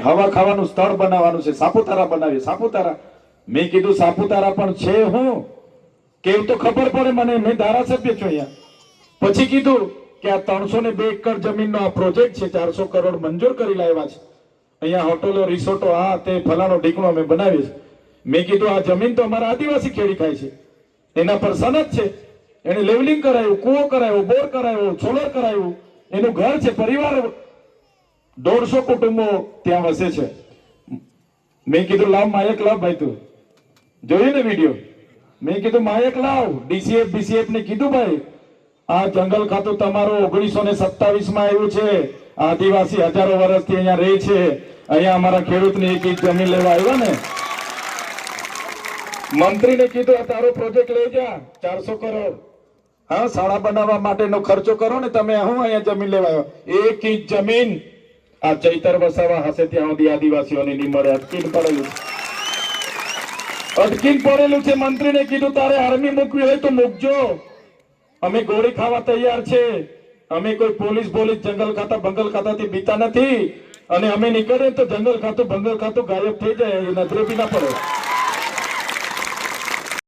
હવા ખાવાનું સ્થળ બનાવવાનું છે, સાપુતારા બનાવીએ. સાપુતારા મેં કીધું સાપુતારા પણ છે હું કેવું તો ખબર પડે મને, મેં ધારાસભ્ય છું અહીંયા. પછી કીધું કે આ 302 એકર જમીનનો આ પ્રોજેક્ટ છે, 400 કરોડ મંજૂર કરી લાવ્યા છે. અહીંયા હોટલો રિસોર્ટો આ તે ફલાણો ઢીકણો અમે બનાવીએ છીએ. મેં કીધું આ જમીન તો અમારા આદિવાસી ખેડી ખાય છે, એના પર સનદ છે. એને લેવલિંગ કરાયું, કૂવો કરાયો, બોર કરાયો, સોલર કરાયું, એનું ઘર છે, પરિવાર 150 કુટુંબો ત્યાં વસે છે. મેં કીધું લાવ માયક લાવ ભાઈ, તું જોયું ને વિડીયો? મેં કીધું માયક લાવ. ડીસીએફ બીસીએફ ને કીધું ભાઈ આ જંગલ ખાતું તમારું 1927 માં આવ્યું છે. આદિવાસી હજારો વર્ષથી અહીંયા રહે છે. અહીંયા અમારા ખેડૂતની એક જમીન લેવા આવ્યા ને, મંત્રીને કીધું આ તારો પ્રોજેક્ટ લઈ જા, 400 કરોડ હા શાળા બનાવવા માટેનો ખર્ચો કરો ને તમે. હું અહીંયા જમીન લેવા આવ્યો, 1 ઇંચ જમીન આ ચૈતર વસાવા હશે ત્યાં સુધી આદિવાસીઓને નહીં મળે. અટકીને પડેલું છે. મંત્રીને કીધું તારે આર્મી મૂકવી હોય તો મૂકજો, અમે ગોળી ખાવા તૈયાર છે. અમે કોઈ પોલીસ જંગલ ખાતા બંગલ ખાતાથી બીતા નથી. અને અમે નીકળે તો જંગલ ખાતું બંગલ ખાતું ગાયબ થઈ જાય, નજરે બી ના પડે.